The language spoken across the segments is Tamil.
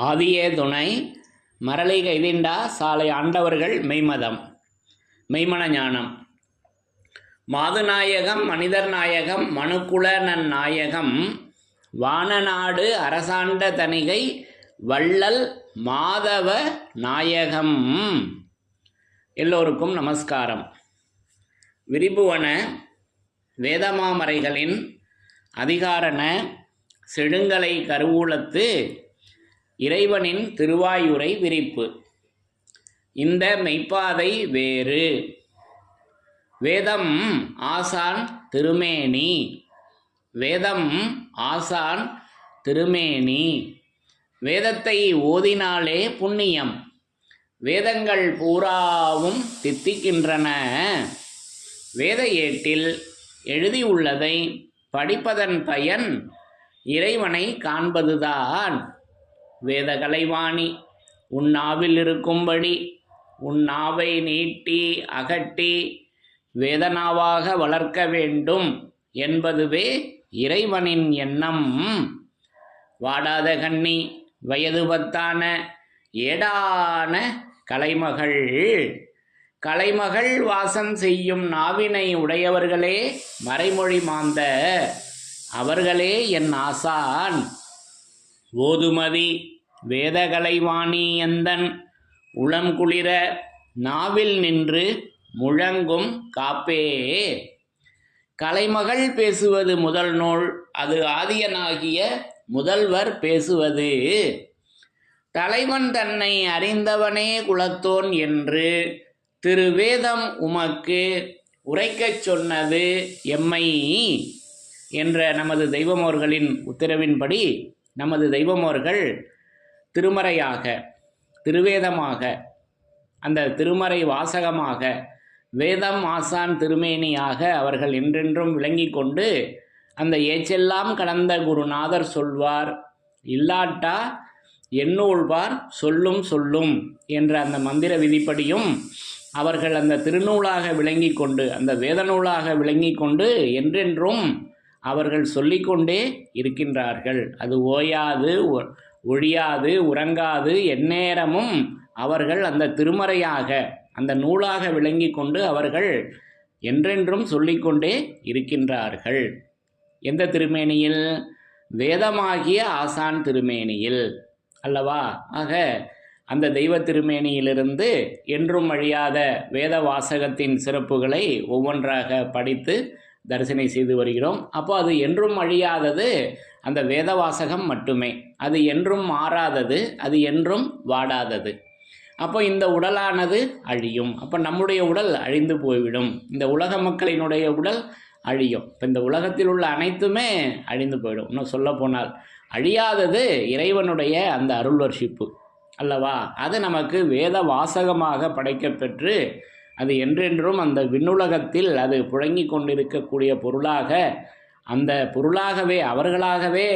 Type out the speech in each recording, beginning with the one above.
ஆதியே துணை மரளி கைதிண்டா சாலை ஆண்டவர்கள் மெய்மதம் மெய்மன ஞானம் மாதுநாயகம் மனிதர் நாயகம் மனுக்குல நன்னாயகம் வானநாடு அரசாண்ட தணிகை வள்ளல் மாதவ நாயகம். எல்லோருக்கும் நமஸ்காரம். விரிபுவன வேதமாமரைகளின் அதிகாரண செழுங்கலை கருவூலத்து இறைவனின் திருவாயுரை விரிப்பு. இந்த மெய்ப்பாதை வேறு. வேதம் ஆசான் திருமேனி. வேதம் ஆசான் திருமேனி. வேதத்தை ஓதினாலே புண்ணியம். வேதங்கள் பூராவும் தித்திக்கின்றன. வேத ஏட்டில் எழுதியுள்ளதை படிப்பதன் பயன் இறைவனை காண்பதுதான். வேத கலைவாணி உன் நாவில் இருக்கும்படி உன் நாவை நீட்டி அகட்டி வேதனாவாக வளர்க்க வேண்டும் என்பதுவே இறைவனின் எண்ணம். வாடாத கண்ணி வயது பத்தான ஏடான கலைமகள். கலைமகள் வாசம் செய்யும் நாவினை உடையவர்களே மறைமொழி மாந்த. அவர்களே என் ஆசான். ஓதுமதி வேதகலைவாணி எந்தன் உளம் குளிர நாவில் நின்று முழங்கும் காப்பே. கலைமகள் பேசுவது முதல் நூல், அது ஆதியனாகிய முதல்வர் பேசுவது. தலைவன் தன்னை அறிந்தவனே குலத்தோன் என்று திருவேதம் உமக்கு உரைக்கச் சொன்னது எம்மை என்ற நமது தெய்வமோர்களின் உத்தரவின்படி நமது தெய்வமோர்கள் திருமறையாக, திருவேதமாக, அந்த திருமறை வாசகமாக, வேதம் ஆசான் திருமேனியாக அவர்கள் என்றென்றும் விளங்கி கொண்டு அந்த ஏச்செல்லாம் கடந்த குருநாதர் சொல்வார் இல்லாட்டா எண்ணூழ்வார் சொல்லும் சொல்லும் என்ற அந்த மந்திர விதிப்படியும் அவர்கள் அந்த திருநூலாக விளங்கி கொண்டு, அந்த வேத நூலாக விளங்கி கொண்டு என்றென்றும் அவர்கள் சொல்லிக்கொண்டே இருக்கின்றார்கள். அது ஓயாது, ஒழியாது, உறங்காது, எந்நேரமும் அவர்கள் அந்த திருமறையாக, அந்த நூலாக விளங்கி கொண்டு அவர்கள் என்றென்றும் சொல்லிக்கொண்டே இருக்கின்றார்கள். எந்த திருமேனியில்? வேதமாகிய ஆசான் திருமேனியில் அல்லவா? ஆக அந்த தெய்வ திருமேனியிலிருந்து என்றும் அழியாத வேத வாசகத்தின் சிறப்புகளை ஒவ்வொன்றாக படித்து தரிசனை செய்து வருகிறோம். அப்போ அது என்றும் அழியாதது அந்த வேத வாசகம் மட்டுமே. அது என்றும் மாறாதது, அது என்றும் வாடாதது. அப்போ இந்த உடலானது அழியும். அப்போ நம்முடைய உடல் அழிந்து போய்விடும். இந்த உலக மக்களினுடைய உடல் அழியும். இப்போ இந்த உலகத்தில் உள்ள அனைத்துமே அழிந்து போயிடும். இன்னும் சொல்ல போனால் அழியாதது இறைவனுடைய அந்த அருள் வர்ஷிப்பு அல்லவா? அது நமக்கு வேத வாசகமாக படைக்கப்பெற்று அது என்றென்றும் அந்த விண்ணுலகத்தில் அது புழங்கி கொண்டிருக்கக்கூடிய பொருளாக, அந்த பொருளாகவே அவர்களாகவே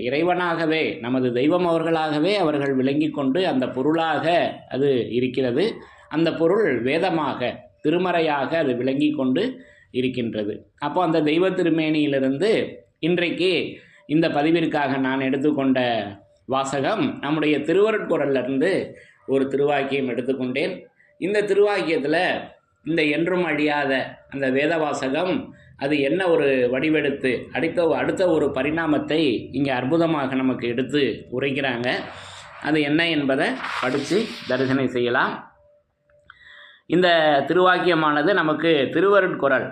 இறைவனாகவே நமது தெய்வம் அவர்களாகவே அவர்கள் விளங்கி கொண்டு அந்த பொருளாக அது இருக்கிறது. அந்த பொருள் வேதமாக, திருமறையாக அது விளங்கி கொண்டு இருக்கின்றது. அப்போ அந்த தெய்வ திருமேனியிலிருந்து இன்றைக்கு இந்த பதிவிற்காக நான் எடுத்துக்கொண்ட வாசகம் நம்முடைய திருவருட்குறளிலிருந்து ஒரு திருவாக்கியம் எடுத்துக்கொண்டேன். இந்த திருவாக்கியத்தில் இந்த என்றும் அழியாத அந்த வேத வாசகம் அது என்ன ஒரு வடிவெடுத்து அடுத்த ஒரு பரிணாமத்தை இங்கே அற்புதமாக நமக்கு எடுத்து உரைக்கிறாங்க. அது என்ன என்பதை படித்து தரிசனை செய்யலாம். இந்த திருவாக்கியமானது நமக்கு திருவருட்குறள்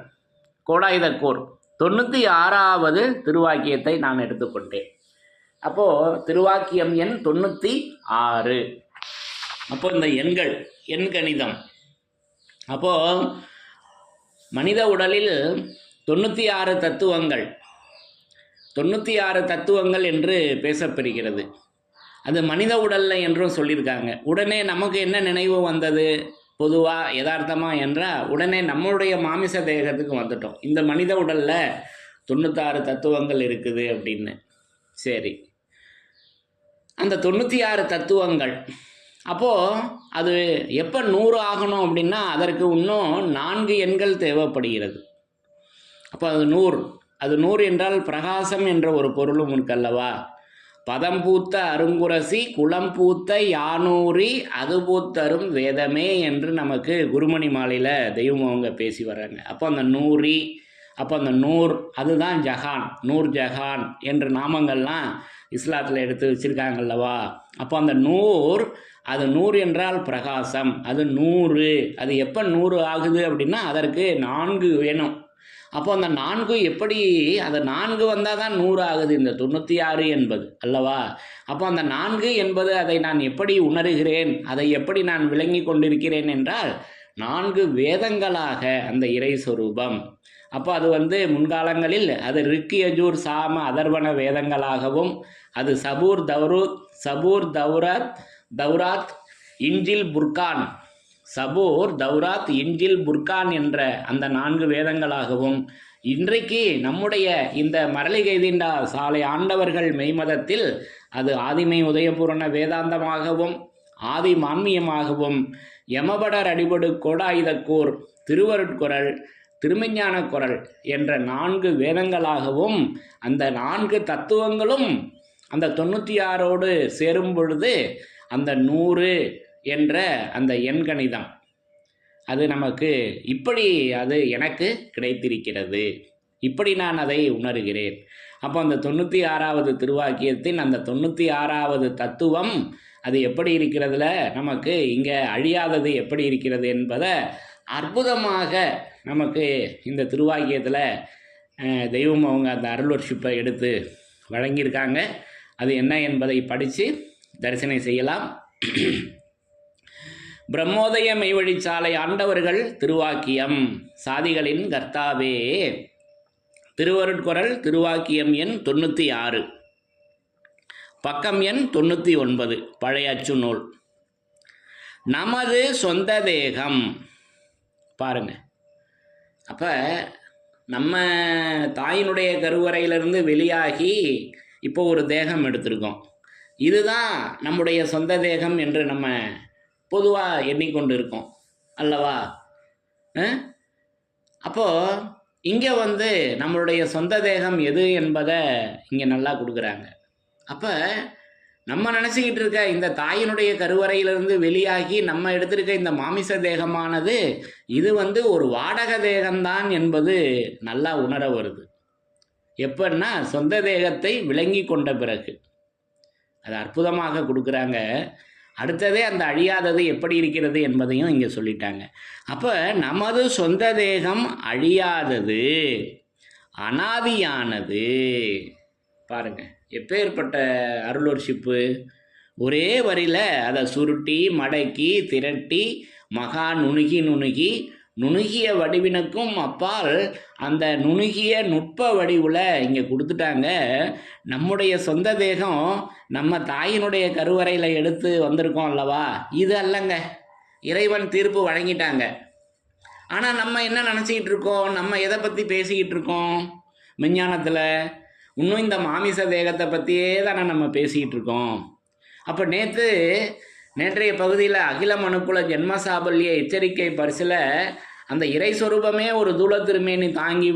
கோடாயுதக்கூர் 96வது திருவாக்கியத்தை நான் எடுத்துக்கொண்டேன். அப்போது திருவாக்கியம் எண் 96. அப்போது இந்த எண் கணிதம். அப்போது மனித உடலில் 96 தத்துவங்கள் 96 தத்துவங்கள் என்று பேசப்பெறுகிறது. அது மனித உடலில் என்றும் சொல்லியிருக்காங்க. உடனே நமக்கு என்ன நினைவு வந்தது? பொதுவாக யதார்த்தமாக என்றால் உடனே நம்மளுடைய மாமிச தேகத்துக்கு வந்துட்டோம். இந்த மனித உடலில் 96 தத்துவங்கள் இருக்குது அப்படின்னு. சரி, அந்த 96 தத்துவங்கள் அப்போது அது எப்போ 100 ஆகணும் அப்படின்னா அதற்கு இன்னும் 4 எண்கள் தேவைப்படுகிறது. அப்போ அது 100 என்றால் பிரகாசம் என்ற ஒரு பொருளும் இருக்கல்லவா? பதம் பூத்த அருங்குரசி குளம் பூத்த யானூரி அது பூத்தரும் வேதமே என்று நமக்கு குருமணி மாலையில் தெய்வம் அவங்க பேசி வர்றாங்க. அப்போ அந்த நூரி, அப்போ அந்த நூர் அதுதான் ஜஹான், நூர் ஜஹான் என்ற நாமங்கள்லாம் இஸ்லாத்தில் எடுத்து வச்சுருக்காங்கல்லவா. அப்போ அந்த நூர், அது நூறு என்றால் பிரகாசம், அது 100. அது எப்போ 100 ஆகுது அப்படின்னா அதற்கு 4 வேணும். அப்போ அந்த 4 எப்படி, அது 4 வந்தால் தான் 100 ஆகுது, இந்த 96 என்பது அல்லவா. அப்போ அந்த 4 என்பது அதை நான் எப்படி உணர்கிறேன், அதை எப்படி நான் விளங்கி கொண்டிருக்கிறேன் என்றால் 4 வேதங்களாக அந்த இறை சொரூபம். அப்போ அது முன்காலங்களில் அது ரிக்கு யஜூர் சாம அதர்வன வேதங்களாகவும், அது சபூர் தௌராத் இன்ஜில் புர்கான், சபூர் தௌராத் இன்ஜில் புர்கான் என்ற அந்த 4 வேதங்களாகவும், இன்றைக்கு நம்முடைய இந்த மரளிகைதீண்டா சாலை ஆண்டவர்கள் மெய்மதத்தில் அது ஆதிமை உதயபூரண வேதாந்தமாகவும் ஆதி மான்மியமாகவும் யமபடர் அடிபடு கோடாயுதக்கூர் திருவருட்குரல் திருமெஞ்ஞான குரல் என்ற 4 வேதங்களாகவும் அந்த 4 தத்துவங்களும் அந்த 96ஓடு சேரும் பொழுது அந்த 100 என்ற அந்த எண்கணிதம் அது நமக்கு இப்படி அது எனக்கு கிடைத்திருக்கிறது, இப்படி நான் அதை உணர்கிறேன். அப்போ அந்த 96வது திருவாக்கியத்தின் அந்த 96வது தத்துவம் அது எப்படி இருக்கிறதுல நமக்கு இங்கே அழியாதது எப்படி இருக்கிறது என்பதை அற்புதமாக நமக்கு இந்த திருவாக்கியத்தில் தெய்வம் அவங்க அந்த அருள்வர்ஷிப்பை எடுத்து வழங்கியிருக்காங்க. அது என்ன என்பதை படித்து தரிசனை செய்யலாம். பிரம்மோதய மெய்வழிச்சாலை ஆண்டவர்கள் திருவாக்கியம். சாதிகளின் கர்த்தாவே. திருவருட்குரல் திருவாக்கியம் எண் 96, பக்கம் எண் 99, பழைய அச்சு நூல். நமது சொந்த தேகம். பாருங்க, அப்போ நம்ம தாயினுடைய கருவறையிலிருந்து வெளியாகி இப்போ ஒரு தேகம் எடுத்திருக்கோம். இதுதான் நம்முடைய சொந்த தேகம் என்று நம்ம பொதுவாக எண்ணிக்கொண்டு இருக்கோம் அல்லவா. அப்போது இங்கே நம்மளுடைய சொந்த தேகம் எது என்பதை இங்கே நல்லா கொடுக்குறாங்க. அப்போ நம்ம நினச்சிக்கிட்டு இருக்க இந்த தாயினுடைய கருவறையிலிருந்து வெளியாகி நம்ம எடுத்திருக்க இந்த மாமிச தேகமானது இது ஒரு வாடக தேகம்தான் என்பது நல்லா உணர வருது. எப்பன்னா சொந்த தேகத்தை விளங்கி கொண்ட பிறகு அது அற்புதமாக கொடுக்குறாங்க. அடுத்ததே அந்த அழியாதது எப்படி இருக்கிறது என்பதையும் இங்கே சொல்லிட்டாங்க. அப்போ நமது சொந்த தேகம் அழியாதது, அனாதியானது. பாருங்க, எப்பேற்பட்ட அருளோர்ஷிப்பு. ஒரே வரியில் அதை சுருட்டி மடக்கி திரட்டி மகா நுணுகிய வடிவினுக்கும் அப்பால் அந்த நுணுகிய நுட்ப வடிவில் இங்கே கொடுத்துட்டாங்க. நம்முடைய சொந்த தேகம் நம்ம தாயினுடைய கருவறையில் எடுத்து வந்திருக்கோம் அல்லவா, இது அல்லங்க. இறைவன் தீர்ப்பு வழங்கிட்டாங்க. ஆனால் நம்ம என்ன நினச்சிக்கிட்டு இருக்கோம், நம்ம எதை பற்றி பேசிக்கிட்டு இருக்கோம் விஞ்ஞானத்தில்? இன்னும் இந்த மாமிச தேகத்தை பற்றியே தானே நம்ம பேசிக்கிட்டு இருக்கோம். அப்போ நேற்றைய பகுதியில் அகில மனுக்குல ஜென்மசாபல்ய எச்சரிக்கை பரிசில் அந்த இறை சொரூபமே ஒரு தூள திருமேனி தாங்கி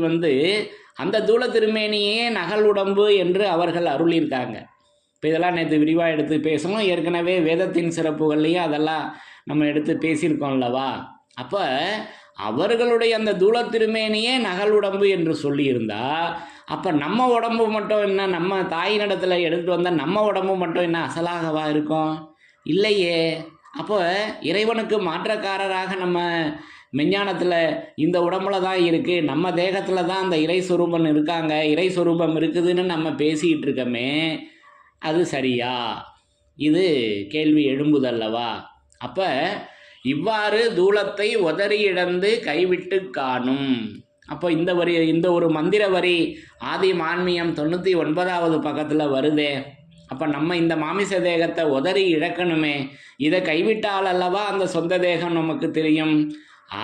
அந்த தூள திருமேனியே நகல் உடம்பு என்று அவர்கள் அருளியிருக்காங்க. இப்போ இதெல்லாம் நேற்று விரிவாக எடுத்து பேசணும். ஏற்கனவே வேதத்தின் சிறப்புகள்லையும் அதெல்லாம் நம்ம எடுத்து பேசியிருக்கோம் அல்லவா. அப்போ அவர்களுடைய அந்த தூள திருமேனியே நகல் உடம்பு என்று சொல்லியிருந்தா, அப்போ நம்ம உடம்பு மட்டும் என்ன, நம்ம தாயினிடத்தில் எடுத்துகிட்டு வந்தால் நம்ம உடம்பு மட்டும் என்ன அசலாகவா இருக்கும்? இல்லையே. அப்போ இறைவனுக்கு மாற்றக்காரராக நம்ம மெஞ்ஞானத்தில் இந்த உடம்புல தான் இருக்குது, நம்ம தேகத்தில் தான் அந்த இறை சொரூபம் இருக்காங்க, இறை சொரூபம் இருக்குதுன்னு நம்ம பேசிக்கிட்டு இருக்கோமே, அது சரியா? இது கேள்வி எழும்புதல்லவா. அப்போ இவ்வாறு தூளத்தை உதறி இழந்து கைவிட்டு காணும். அப்போ இந்த ஒரு மந்திர வரி ஆதி மான்மியம் 99வது பக்கத்தில் வருதே. அப்போ நம்ம இந்த மாமிச தேகத்தை உதறி இழக்கணுமே, இதை கைவிட்டால் அல்லவா அந்த சொந்த தேகம் நமக்கு தெரியும்.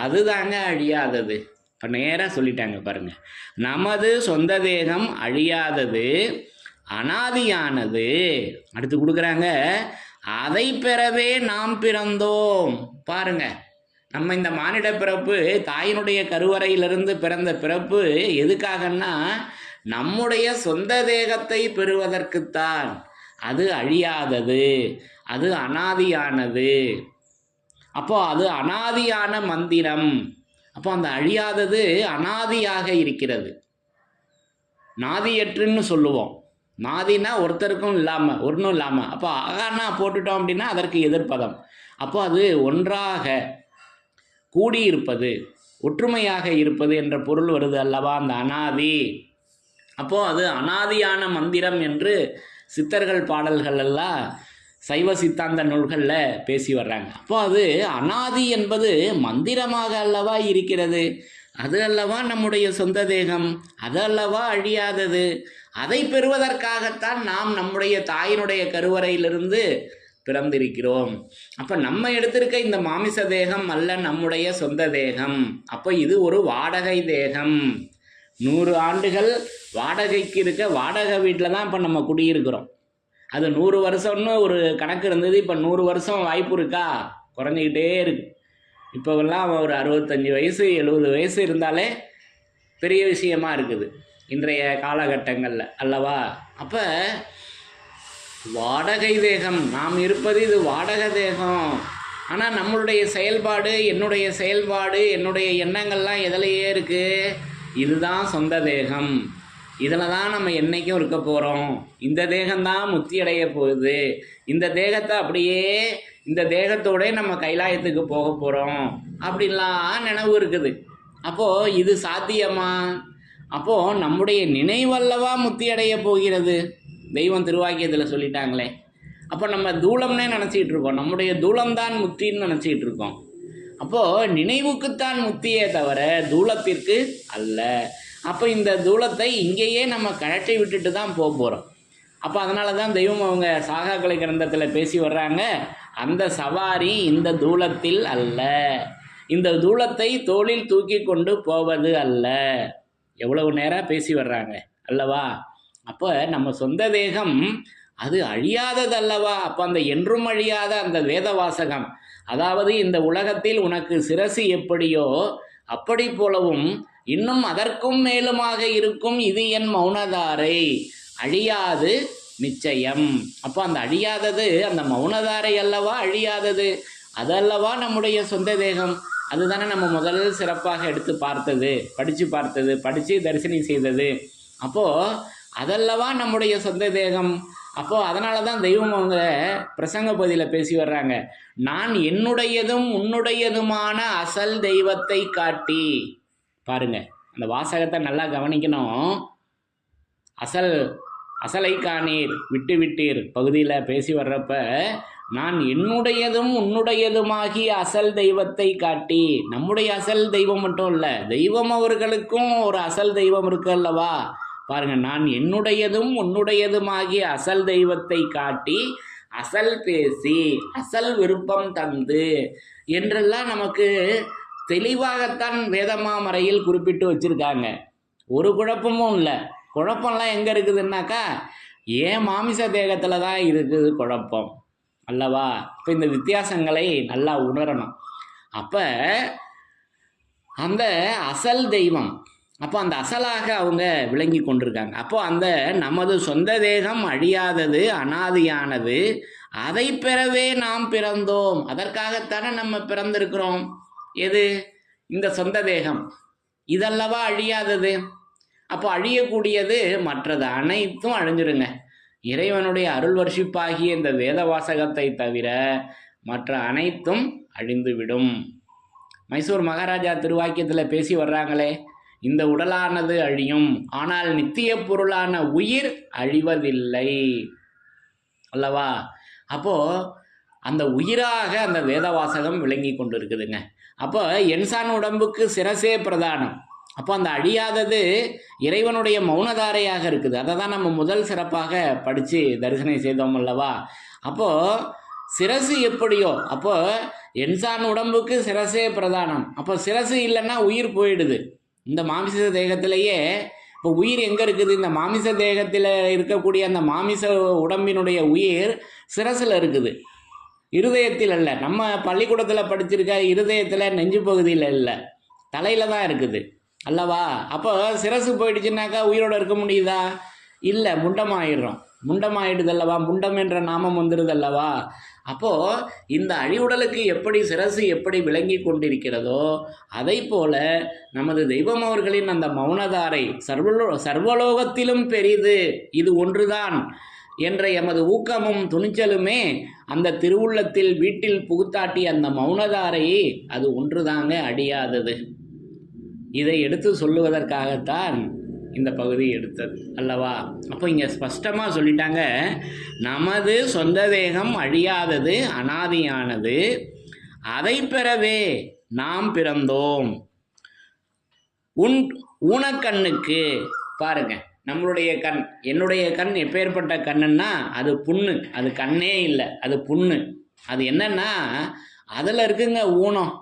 அதுதாங்க அழியாதது. இப்போ நேராக சொல்லிட்டாங்க பாருங்கள், நமது சொந்த தேகம் அழியாதது, அனாதியானது. அடுத்து கொடுக்குறாங்க, அதை பெறவே நாம் பிறந்தோம். பாருங்க, நம்ம இந்த மானிட பிறப்பு தாயினுடைய கருவறையிலிருந்து பிறந்த பிறப்பு எதுக்காகன்னா நம்முடைய சொந்த தேகத்தை பெறுவதற்குத்தான். அது அழியாதது, அது அனாதியானது. அப்போ அது அனாதியான மந்திரம். அப்போ அந்த அழியாதது அனாதியாக இருக்கிறது. நாதியற்றுன்னு சொல்லுவோம். நாதினா ஒருத்தருக்கும் இல்லாமல், ஒன்றும் இல்லாமல். அப்போ அகானா போட்டுட்டோம் அப்படின்னா அதற்கு எதிர்ப்பதம். அப்போ அது ஒன்றாக கூடியிருப்பது, ஒற்றுமையாக இருப்பது என்ற பொருள் வருது அல்லவா அந்த அனாதி. அப்போது அது அனாதியான மந்திரம் என்று சித்தர்கள் பாடல்கள் எல்லாம் சைவ சித்தாந்த நூல்களில் பேசி வர்றாங்க. அப்போ அது அனாதி என்பது மந்திரமாக அல்லவா இருக்கிறது. அது அல்லவா நம்முடைய சொந்த தேகம், அது அல்லவா அழியாதது. அதை பெறுவதற்காகத்தான் நாம் நம்முடைய தாயினுடைய கருவறையிலிருந்து பிறந்திருக்கிறோம். அப்போ நம்ம எடுத்திருக்க இந்த மாமிச தேகம் அல்ல நம்முடைய சொந்த தேகம். அப்போ இது ஒரு வாடகை தேகம். 100 ஆண்டுகள் வாடகைக்கு இருக்க வாடகை வீட்டில் தான் இப்போ நம்ம குடியிருக்கிறோம். அது 100 வருஷம்னு ஒரு கணக்கு இருந்தது. இப்போ 100 வருஷம் வாய்ப்பு இருக்கா? குறைஞ்சிக்கிட்டே இருக்கு. இப்போவெல்லாம் ஒரு 65 வயசு 70 வயசு இருந்தாலே பெரிய விஷயமா இருக்குது இன்றைய காலகட்டங்களில் அல்லவா. அப்போ வாடகை தேகம் நாம் இருப்பது இது வாடகை தேகம். ஆனால் நம்மளுடைய செயல்பாடு, என்னுடைய செயல்பாடு, என்னுடைய எண்ணங்கள்லாம் எதிலையே இருக்குது? இதுதான் சொந்த தேகம். இதில் தான் நம்ம என்றைக்கும் இருக்க போகிறோம். இந்த தேகம்தான் முக்தி அடைய போகுது. இந்த தேகத்தை அப்படியே இந்த தேகத்தோட நம்ம கைலாயத்துக்கு போக போகிறோம் அப்படின்லாம் நினைவு இருக்குது. அப்போது இது சாத்தியமா? அப்போது நம்முடைய நினைவல்லவா முக்தி அடைய போகிறது. தெய்வம் திருவாக்கியத்தில் சொல்லிட்டாங்களே. அப்போ நம்ம தூளம்னே நினச்சிக்கிட்டு இருக்கோம். நம்முடைய தூளம்தான் முக்தின்னு நினச்சிக்கிட்டு இருக்கோம். அப்போது நினைவுக்குத்தான் முக்தியே தவிர தூளத்திற்கு அல்ல. அப்போ இந்த தூளத்தை இங்கேயே நம்ம கழட்டி விட்டுட்டு தான் போக போகிறோம். அப்போ அதனால தான் தெய்வம் அவங்க சாகாக்கலை கிரந்தத்தில் பேசி வர்றாங்க, அந்த சவாரி இந்த தூளத்தில் அல்ல, இந்த தூளத்தை தோளில் தூக்கி கொண்டு போவது அல்ல. எவ்வளவு நேரம் பேசி வர்றாங்க அல்லவா. அப்போ நம்ம சொந்த தேகம் அது அழியாதது அல்லவா. அப்போ அந்த என்றும் அழியாத அந்த வேத வாசகம், அதாவது இந்த உலகத்தில் உனக்கு சிரசு எப்படியோ அப்படி போலவும் இன்னும் அதற்கும் மேலுமாக இருக்கும் இது என் மௌனதாரை, அழியாது நிச்சயம். அப்போ அந்த அழியாதது அந்த மௌனதாரை அல்லவா அழியாதது. அதல்லவா நம்முடைய சொந்த தேகம். அதுதானே நம்ம முதல் சிறப்பாக எடுத்து பார்த்தது, படித்து தரிசனம் செய்தது. அப்போது அதல்லவா நம்முடைய சொந்த தேகம். அப்போது அதனால தான் தெய்வம் அவங்க பிரசங்க பகுதியில் பேசி வர்றாங்க, நான் என்னுடையதும் உன்னுடையதுமான அசல் தெய்வத்தை காட்டி. பாருங்க, அந்த வாசகத்தை நல்லா கவனிக்கணும். அசலை காணீர் விட்டு விட்டீர் பகுதியில் பேசி வர்றப்ப, நான் என்னுடையதும் உன்னுடையதுமாகிய அசல் தெய்வத்தை காட்டி. நம்முடைய அசல் தெய்வம் மட்டும் இல்லை, தெய்வம் அவர்களுக்கும் ஒரு அசல் தெய்வம் இருக்கு அல்லவா. பாருங்க, நான் என்னுடையதும் உன்னுடையதுமாகிய அசல் தெய்வத்தை காட்டி அசல் பேசி அசல் விருப்பம் தந்து என்றெல்லாம் நமக்கு தெளிவாகத்தான் வேதமாமறையில் குறிப்பிட்டு வச்சுருக்காங்க. ஒரு குழப்பமும் இல்லை. குழப்பம்லாம் எங்கே இருக்குதுன்னாக்கா ஏன் மாமிச தேகத்தில் தான் இருக்குது குழப்பம் அல்லவா. இப்போ இந்த வித்தியாசங்களை நல்லா உணரணும். அப்போ அந்த அசல் தெய்வம், அப்போ அந்த அசலாக அவங்க விளங்கி கொண்டிருக்காங்க. அப்போ அந்த நமது சொந்த தேகம் அழியாதது, அனாதியானது, அதை பெறவே நாம் பிறந்தோம். அதற்காகத்தானே நம்ம பிறந்திருக்கிறோம். எது? இந்த சொந்த தேகம். இதல்லவா அழியாதது. அப்போ அழியக்கூடியது மற்றது அனைத்தும் அழிஞ்சிருங்க. இறைவனுடைய அருள் வர்ஷிப்பாகிய இந்த வேத வாசகத்தை தவிர மற்ற அனைத்தும் அழிந்துவிடும். மைசூர் மகாராஜா திருவாக்கியத்தில் பேசி வர்றாங்களே, இந்த உடலானது அழியும், ஆனால் நித்திய பொருளான உயிர் அழிவதில்லை அல்லவா. அப்போது அந்த உயிராக அந்த வேதவாசகம் விளங்கி கொண்டு இருக்குதுங்க. அப்போ என்சான் உடம்புக்கு சிரசே பிரதானம். அப்போ அந்த அழியாதது இறைவனுடைய மௌனதாரையாக இருக்குது. அதை தான் நம்ம முதல் சிறப்பாக படித்து தரிசனம் செய்தோம் அல்லவா. அப்போது சிரசு எப்படியோ, அப்போ என்சான் உடம்புக்கு சிரசே பிரதானம். அப்போ சிரசு இல்லைன்னா உயிர் போயிடுது. இந்த மாமிச தேகத்திலேயே இப்போ உயிர் எங்கே இருக்குது? இந்த மாமிச தேகத்தில் இருக்கக்கூடிய அந்த மாமிச உடம்பினுடைய உயிர் சிரசில் இருக்குது, இருதயத்தில் இல்லை. நம்ம பள்ளிக்கூடத்தில் படிச்சிருக்க இருதயத்தில் நெஞ்சு பகுதியில் இல்லை, தலையில் தான் இருக்குது அல்லவா. அப்போ சிரசு போயிடுச்சுனாக்கா உயிரோடு இருக்க முடியுதா? இல்லை, முண்டமாயிடுறோம். முண்டமாயிடுதல்லவா, முண்டம் என்ற நாமம் வந்துடுதல்லவா. அப்போது இந்த அழிவுடலுக்கு எப்படி சிரசு எப்படி விளங்கி கொண்டிருக்கிறதோ அதை போல நமது தெய்வம் அவர்களின் அந்த மௌனதாரை சர்வலோகத்திலும் பெரிது, இது ஒன்றுதான் என்ற எமது ஊக்கமும் துணிச்சலுமே அந்த திருவுள்ளத்தில் வீட்டில் புகுத்தாட்டி அந்த மௌனதாரையை அது ஒன்றுதாங்க அடியாதது. இதை எடுத்து சொல்லுவதற்காகத்தான் இந்த பகுதி எடுத்தது அல்லவா. அப்போ இங்கே ஸ்பஷ்டமாக சொல்லிட்டாங்க, நமது சொந்த தேகம் அழியாதது, அனாதியானது, அதை பெறவே நாம் பிறந்தோம். ஊனக்கண்ணுக்கு பாருங்க, நம்மளுடைய கண், என்னுடைய கண் எப்பேற்பட்ட கண்ணுன்னா அது புண்ணு, அது கண்ணே இல்லை, அது புண்ணு. அது என்னன்னா அதில் இருக்குங்க ஊனம்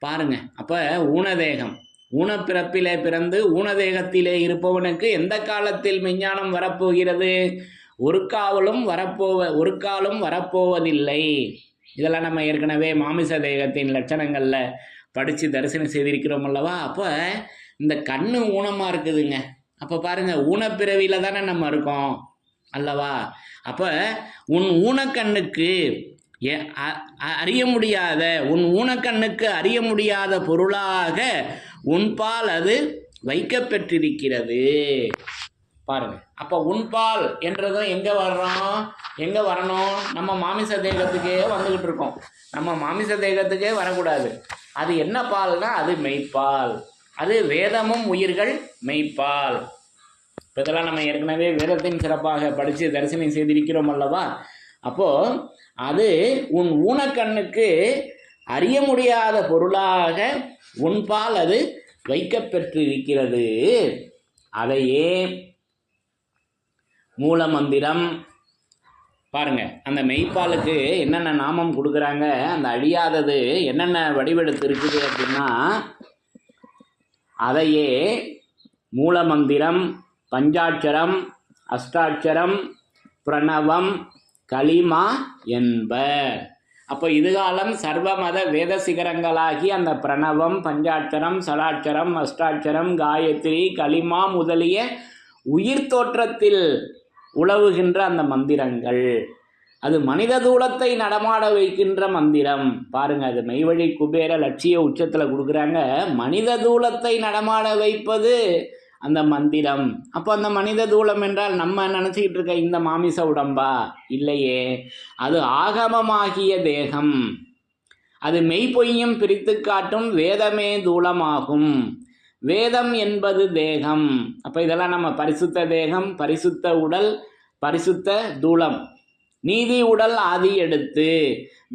பாருங்க. அப்போ ஊனதேகம், ஊனப்பிறப்பிலே பிறந்து ஊனதேகத்திலே இருப்பவனுக்கு எந்த காலத்தில் மெஞ்ஞானம் வரப்போகிறது? ஒரு காலும் வரப்போவதில்லை. இதெல்லாம் நம்ம ஏற்கனவே மாமிச தேகத்தின் லட்சணங்களில் படித்து தரிசனம் செய்திருக்கிறோம் அல்லவா. அப்போ இந்த கண்ணு ஊனமாக இருக்குதுங்க. அப்போ பாருங்கள், ஊனப்பிறவியில் தானே நம்ம இருக்கோம் அல்லவா. அப்போ உன் ஊனக்கண்ணுக்கு அறிய முடியாத, உன் ஊனக்கண்ணுக்கு அறிய முடியாத பொருளாக உன்பால் அது வைக்கப்பெற்றிருக்கிறது பாருங்க. அப்போ உன்பால் என்றதும் எங்கே வரணும்? நம்ம மாமிச தேகத்துக்கே வந்துக்கிட்டு இருக்கோம். நம்ம மாமிச தேகத்துக்கே வரக்கூடாது. அது என்ன பால்னா அது மெய்ப்பால், அது வேதமும் உயிர்கள் மெய்ப்பால். இப்போ இதெல்லாம் நம்ம ஏற்கனவே வேதத்தின் சிறப்பாக படித்து தரிசனம் செய்திருக்கிறோம் அல்லவா. அப்போது அது உன் ஊனக்கண்ணுக்கு அறிய முடியாத பொருளாக உன்பால் அது வைக்கப்பெற்றிருக்கிறது. அதையே மூலமந்திரம் பாருங்க. அந்த மெய்ப்பாலுக்கு என்னென்ன நாமம் கொடுக்குறாங்க, அந்த அழியாதது என்னென்ன வடிவெடுத்து இருக்குது அப்படின்னா, அதையே மூலமந்திரம், பஞ்சாட்சரம், அஷ்டாட்சரம், பிரணவம், களிமா என்பர். அப்போ இதுகாலம் சர்வமத வேத சிகரங்களாகி அந்த பிரணவம், பஞ்சாட்சரம், சடாட்சரம், அஷ்டாட்சரம், காயத்ரி, களிமா முதலிய உயிர் தோற்றத்தில் உலவுகின்ற அந்த மந்திரங்கள், அது மனித தூலத்தை நடமாட வைக்கின்ற மந்திரம் பாருங்க. அது மெய்வழி குபேர லட்சிய உச்சத்தில் கொடுக்குறாங்க. மனித தூலத்தை நடமாட வைப்பது அந்த மந்திரம். அப்போ அந்த மனித தூலம் என்றால் நம்ம நினச்சிக்கிட்டு இருக்க இந்த மாமிச உடம்பா? இல்லையே, அது ஆகமமாகிய தேகம். அது மெய்ப்பொய்யும் பிரித்து காட்டும் வேதமே தூலமாகும். வேதம் என்பது தேகம். அப்போ இதெல்லாம் நம்ம பரிசுத்த தேகம், பரிசுத்த உடல், பரிசுத்த தூலம், நீதி உடல் ஆதி எடுத்து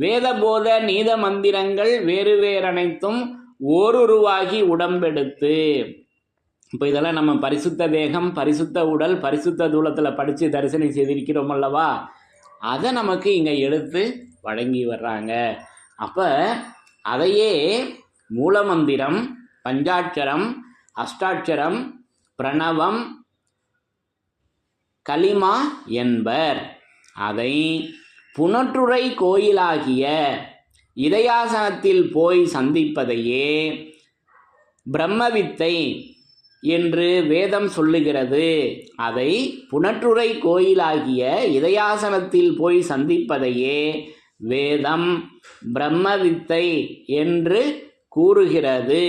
வேத போத நீத மந்திரங்கள் வேறு வேறனைத்தும் ஓருருவாகி உடம்பெடுத்து. இப்போ இதெல்லாம் நம்ம பரிசுத்த தேகம், பரிசுத்த உடல், பரிசுத்த தூலத்தில் படித்து தரிசனம் செய்திருக்கிறோம் அல்லவா. அதை நமக்கு இங்கே எடுத்து வழங்கி வர்றாங்க. அப்போ அதையே மூலமந்திரம், பஞ்சாட்சரம், அஷ்டாட்சரம், பிரணவம், களிமா என்பர். அதை புனற்றுரை கோயிலாகிய இதயாசனத்தில் போய் சந்திப்பதையே பிரம்மவித்தை என்று வேதம் சொல்லுகிறது. அதை புனற்றுரை கோயிலாகிய இதயாசனத்தில் போய் சந்திப்பதையே வேதம் பிரம்மவித்தை என்று கூறுகிறது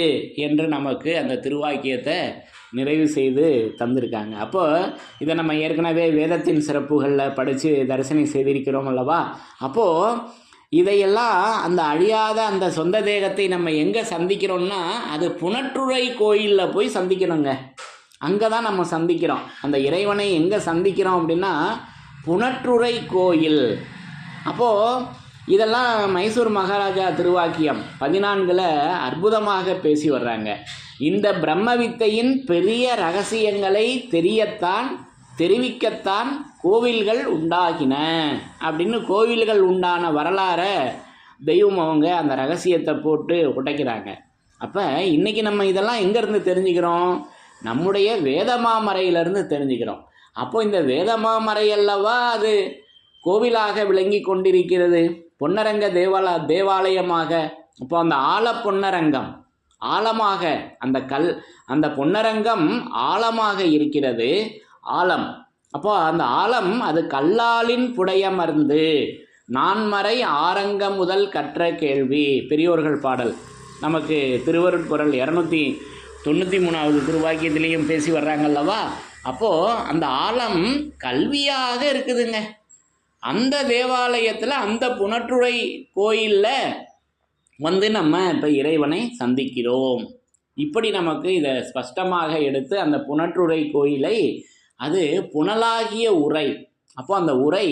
என்று நமக்கு அந்த திருவாக்கியத்தை நிறைவு செய்து தந்திருக்காங்க. அப்போது இதை நம்ம ஏற்கனவே வேதத்தின் சிறப்புகளில் படித்து தரிசனம் செய்திருக்கிறோம் அல்லவா. அப்போது இதையெல்லாம் அந்த அழியாத அந்த சொந்த தேகத்தை நம்ம எங்கே சந்திக்கிறோம்னா, அது புனற்றுரை கோயிலில் போய் சந்திக்கணுங்க. அங்கே தான் நம்ம சந்திக்கிறோம். அந்த இறைவனை எங்கே சந்திக்கிறோம் அப்படின்னா புனற்றுரை கோயில். அப்போது இதெல்லாம் மைசூர் மகாராஜா திருவாக்கியம் 14 அற்புதமாக பேசி வர்றாங்க. இந்த பிரம்மவித்தையின் பெரிய ரகசியங்களை தெரிவிக்கத்தான் கோவில்கள் உண்டாகின அப்படின்னு கோவில்கள் உண்டான வரலாறை தெய்வம் அவங்க அந்த ரகசியத்தை போட்டு உடைக்கிறாங்க. அப்போ இன்றைக்கி நம்ம இதெல்லாம் எங்கேருந்து தெரிஞ்சுக்கிறோம்? நம்முடைய வேதமாமறையிலேருந்து தெரிஞ்சுக்கிறோம். அப்போ இந்த வேதமாமறை அல்லவா அது கோவிலாக விளங்கி கொண்டிருக்கிறது, பொன்னரங்க தேவாலயமாக. இப்போ அந்த ஆழ பொன்னரங்கம் ஆழமாக, அந்த பொன்னரங்கம் ஆழமாக இருக்கிறது. ஆழம் அப்போ அந்த ஆலம் அது கல்லாலின் புடையமர்ந்து நான்மறை ஆரங்க முதல் கற்ற கேள்வி, பெரியோர்கள் பாடல். நமக்கு திருவருட்குறள் 293வது திருவாக்கியத்திலையும் பேசி வர்றாங்கல்லவா. அப்போது அந்த ஆலம் கல்வியாக இருக்குதுங்க. அந்த தேவாலயத்தில், அந்த புனற்றுறை கோயிலில் நம்ம இப்போ இறைவனை சந்திக்கிறோம். இப்படி நமக்கு இதை ஸ்பஷ்டமாக எடுத்து அந்த புனற்றுறை கோயிலை, அது புனலாகிய உரை. அப்போ அந்த உரை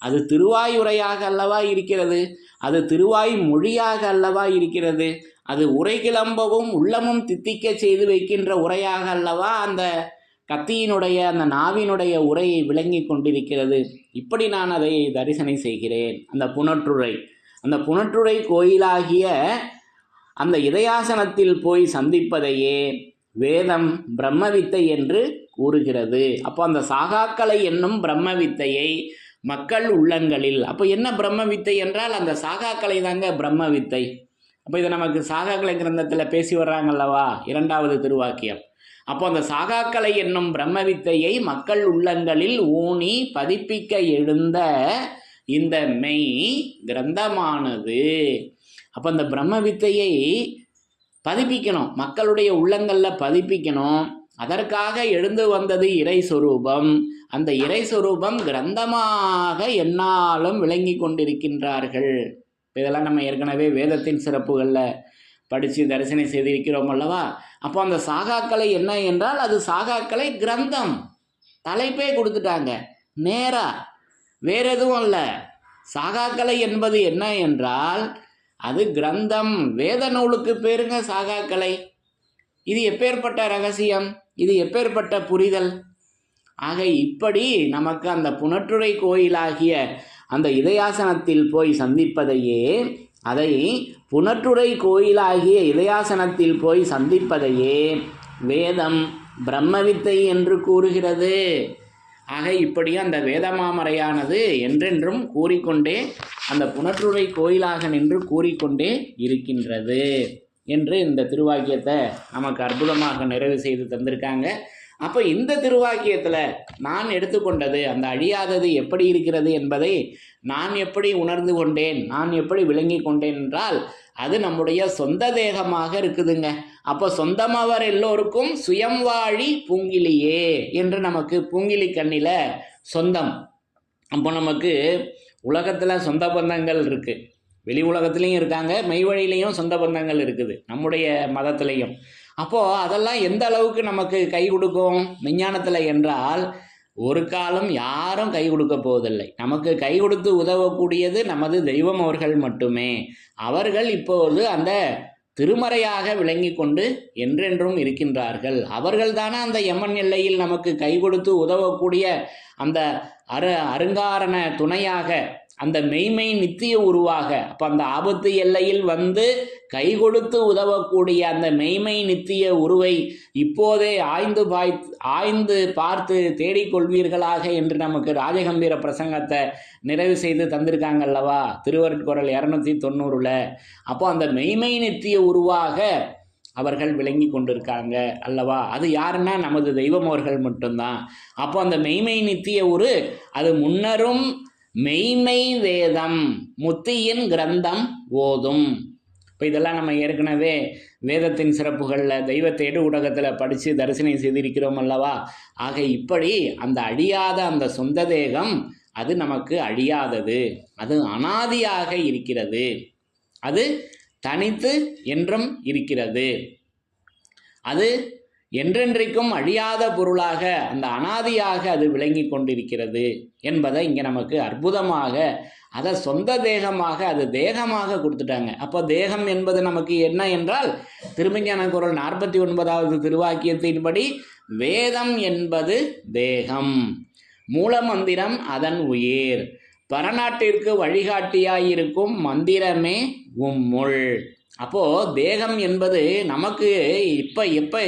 அது திருவாயுரையாக அல்லவா இருக்கிறது, அது திருவாய் மொழியாக அல்லவா இருக்கிறது, அது உரை கிளம்பவும் உள்ளமும் தித்திக்க செய்து வைக்கின்ற உரையாக அல்லவா அந்த கத்தியினுடைய அந்த நாவினுடைய உரையை விளங்கி கொண்டிருக்கிறது. இப்படி நான் அதை தரிசனை செய்கிறேன். அந்த புனற்றுறை கோயிலாகிய அந்த இதயாசனத்தில் போய் சந்திப்பதையே வேதம் பிரம்மவித்தை என்று கூறுகிறது. அப்போ அந்த சாகாக்கலை என்னும் பிரம்மவித்தையை மக்கள் உள்ளங்களில், அப்போ என்ன பிரம்மவித்தை என்றால் அந்த சாகாக்கலை தாங்க பிரம்மவித்தை. அப்போ இதை நமக்கு சாகாக்கலை கிரந்தத்தில் பேசி வர்றாங்கல்லவா, 2வது திருவாக்கியம். அப்போ அந்த சாகாக்கலை என்னும் பிரம்மவித்தையை மக்கள் உள்ளங்களில் ஊனி பதிப்பிக்க எழுந்த இந்த மெய் கிரந்தமானது. அப்போ அந்த பிரம்மவித்தையை பதிப்பிக்கணும், மக்களுடைய உள்ளங்களில் பதிப்பிக்கணும். அதற்காக எழுந்து வந்தது இறை சொரூபம். அந்த இறை சொரூபம் கிரந்தமாக எந்நாளும் விளங்கி கொண்டிருக்கின்றார்கள். இதெல்லாம் நம்ம ஏற்கனவே வேதத்தின் சிறப்புகளில் படித்து தரிசனம் செய்திருக்கிறோம் அல்லவா. அப்போ அந்த சாகாக்கலை என்ன என்றால் அது சாகாக்கலை கிரந்தம். தலைப்பே கொடுத்துட்டாங்க நேராக, வேற எதுவும் இல்லை. சாகாக்கலை என்பது என்ன என்றால் அது கிரந்தம். வேத நூலுக்கு பேருங்க சாகாக்கலை. இது எப்பேற்பட்ட ரகசியம், இது எப்பேற்பட்ட புரிதல். ஆக இப்படி நமக்கு அந்த புனற்றுறை கோயிலாகிய அந்த இதயாசனத்தில் போய் சந்திப்பதையே, அதை புனற்றுறை கோயிலாகிய இதயாசனத்தில் போய் சந்திப்பதையே வேதம் பிரம்மவித்தை என்று கூறுகிறது. ஆக இப்படி அந்த வேதமாமறையானது என்றென்றும் கூறிக்கொண்டே அந்த புனற்றுறை கோயிலாக நின்று கூறிக்கொண்டே இருக்கின்றது என்று இந்த திருவாக்கியத்தை நமக்கு அற்புதமாக நிறைவு செய்து தந்திருக்காங்க. அப்போ இந்த திருவாக்கியத்தில் நான் எடுத்துக்கொண்டது அந்த அழியாதது எப்படி இருக்கிறது என்பதை நான் எப்படி உணர்ந்து கொண்டேன், நான் எப்படி விளங்கி கொண்டேன் என்றால் அது நம்முடைய சொந்த தேகமாக இருக்குதுங்க. அப்போ சொந்தமவர் எல்லோருக்கும் சுயம் வாழி பூங்கிலியே என்று நமக்கு பூங்கிலி கண்ணில் சொந்தம். அப்போ நமக்கு உலகத்தில் சொந்த பந்தங்கள் இருக்குது, வெளி உலகத்துலேயும் இருக்காங்க, மெய் வழியிலையும் சொந்த பந்தங்கள் இருக்குது, நம்முடைய மதத்திலையும். அப்போது அதெல்லாம் எந்த அளவுக்கு நமக்கு கை கொடுக்கும் விஞ்ஞானத்தில் என்றால் ஒரு காலம் யாரும் கை கொடுக்க போவதில்லை. நமக்கு கை கொடுத்து உதவக்கூடியது நமது தெய்வம் அவர்கள் மட்டுமே. அவர்கள் இப்போது அந்த திருமறையாக விளங்கி கொண்டு என்றென்றும் இருக்கின்றார்கள். அவர்கள் தானே அந்த எமன் எல்லையில் நமக்கு கை கொடுத்து உதவக்கூடிய அந்த அருங்காரண துணையாக, அந்த மெய்மை நித்திய உருவாக. அப்போ அந்த ஆபத்து எல்லையில் கை கொடுத்து உதவக்கூடிய அந்த மெய்மை நித்திய உருவை இப்போதே ஆய்ந்து பார்த்து தேடிக்கொள்வீர்களாக என்று நமக்கு ராஜகம்பீர பிரசங்கத்தை நிறைவு செய்து தந்திருக்காங்கல்லவா திருவருட்குறள் 290. அப்போ அந்த மெய்மை நித்திய உருவாக அவர்கள் விளங்கி கொண்டிருக்காங்க அல்லவா. அது யாருன்னா நமது தெய்வம் அவர்கள் மட்டும்தான். அப்போ அந்த மெய்மை நித்திய உரு அது முன்னரும் மெய்மை வேதம் முத்தியின் கிரந்தம் ஓதும். இப்போ இதெல்லாம் நம்ம ஏற்கனவே வேதத்தின் சிறப்புகளில் தெய்வ தேடு ஊடகத்தில் படித்து தரிசனம் செய்திருக்கிறோம் அல்லவா. ஆக இப்படி அந்த அழியாத அந்த சொந்த தேகம் அது நமக்கு அழியாதது, அது அனாதியாக இருக்கிறது, அது தனித்து என்றும் இருக்கிறது, அது என்றென்றைக்கும் அழியாத பொருளாக அந்த அனாதியாக அது விளங்கி கொண்டிருக்கிறது என்பதை இங்கே நமக்கு அற்புதமாக அதை சொந்த தேகமாக அது தேகமாக கொடுத்துட்டாங்க. அப்போ தேகம் என்பது நமக்கு என்ன என்றால் திருமஞான குறள் 49வது திருவாக்கியத்தின்படி வேதம் என்பது தேகம், மூலமந்திரம் அதன் உயிர், பரநாட்டிற்கு வழிகாட்டியாயிருக்கும் மந்திரமே உம்முள். அப்போது தேகம் என்பது நமக்கு எப்போ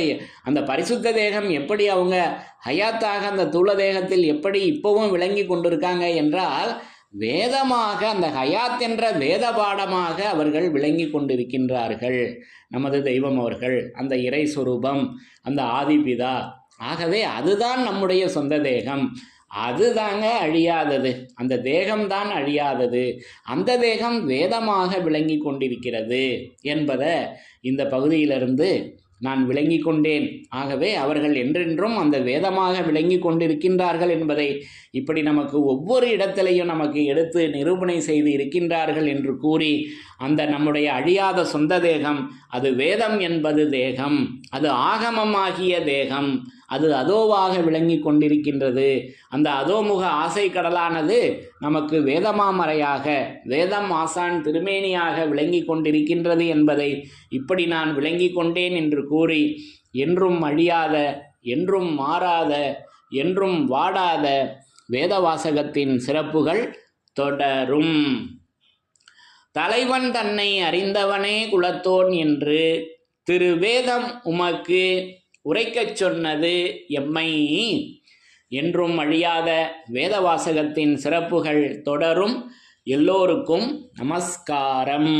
அந்த பரிசுத்த தேகம் எப்படி அவங்க ஹயாத்தாக அந்த தூள தேகத்தில் எப்படி இப்போவும் விளங்கி கொண்டிருக்காங்க என்றால் வேதமாக அந்த ஹயாத் என்ற வேத பாடமாக அவர்கள் விளங்கி கொண்டிருக்கின்றார்கள் நமது தெய்வம் அவர்கள், அந்த இறை சொரூபம், அந்த ஆதிபிதா. ஆகவே அதுதான் நம்முடைய சொந்த தேகம். அதுதாங்க அழியாதது. அந்த தேகம்தான் அழியாதது. அந்த தேகம் வேதமாக விளங்கி கொண்டிருக்கிறது என்பதை இந்த பகுதியிலிருந்து நான் விளங்கி கொண்டேன். ஆகவே அவர்கள் என்றென்றும் அந்த வேதமாக விளங்கி கொண்டிருக்கின்றார்கள் என்பதை இப்படி நமக்கு ஒவ்வொரு இடத்திலையும் நமக்கு எடுத்து நிரூபணை செய்து இருக்கின்றார்கள் என்று கூறி, அந்த நம்முடைய அழியாத சொந்த தேகம் அது வேதம் என்பது தேகம், அது ஆகமமாகிய தேகம், அது அதோவாக விளங்கி கொண்டிருக்கின்றது. அந்த அதோமுக ஆசை கடலானது நமக்கு வேதமாமறையாக, வேதம் ஆசான் திருமேனியாக விளங்கி கொண்டிருக்கின்றது என்பதை இப்படி நான் விளங்கி கொண்டேன் என்று கூறி, என்றும் அழியாத, என்றும் மாறாத, என்றும் வாடாத வேதவாசகத்தின் சிறப்புகள் தொடரும். தலைவன் தன்னை அறிந்தவனே குலத்தோன் என்று திருவேதம் உமக்கு உரைக்கச் சொன்னது எம்மை. என்றும் அழியாத வேதவாசகத்தின் சிறப்புகள் தொடரும். எல்லோருக்கும் நமஸ்காரம்.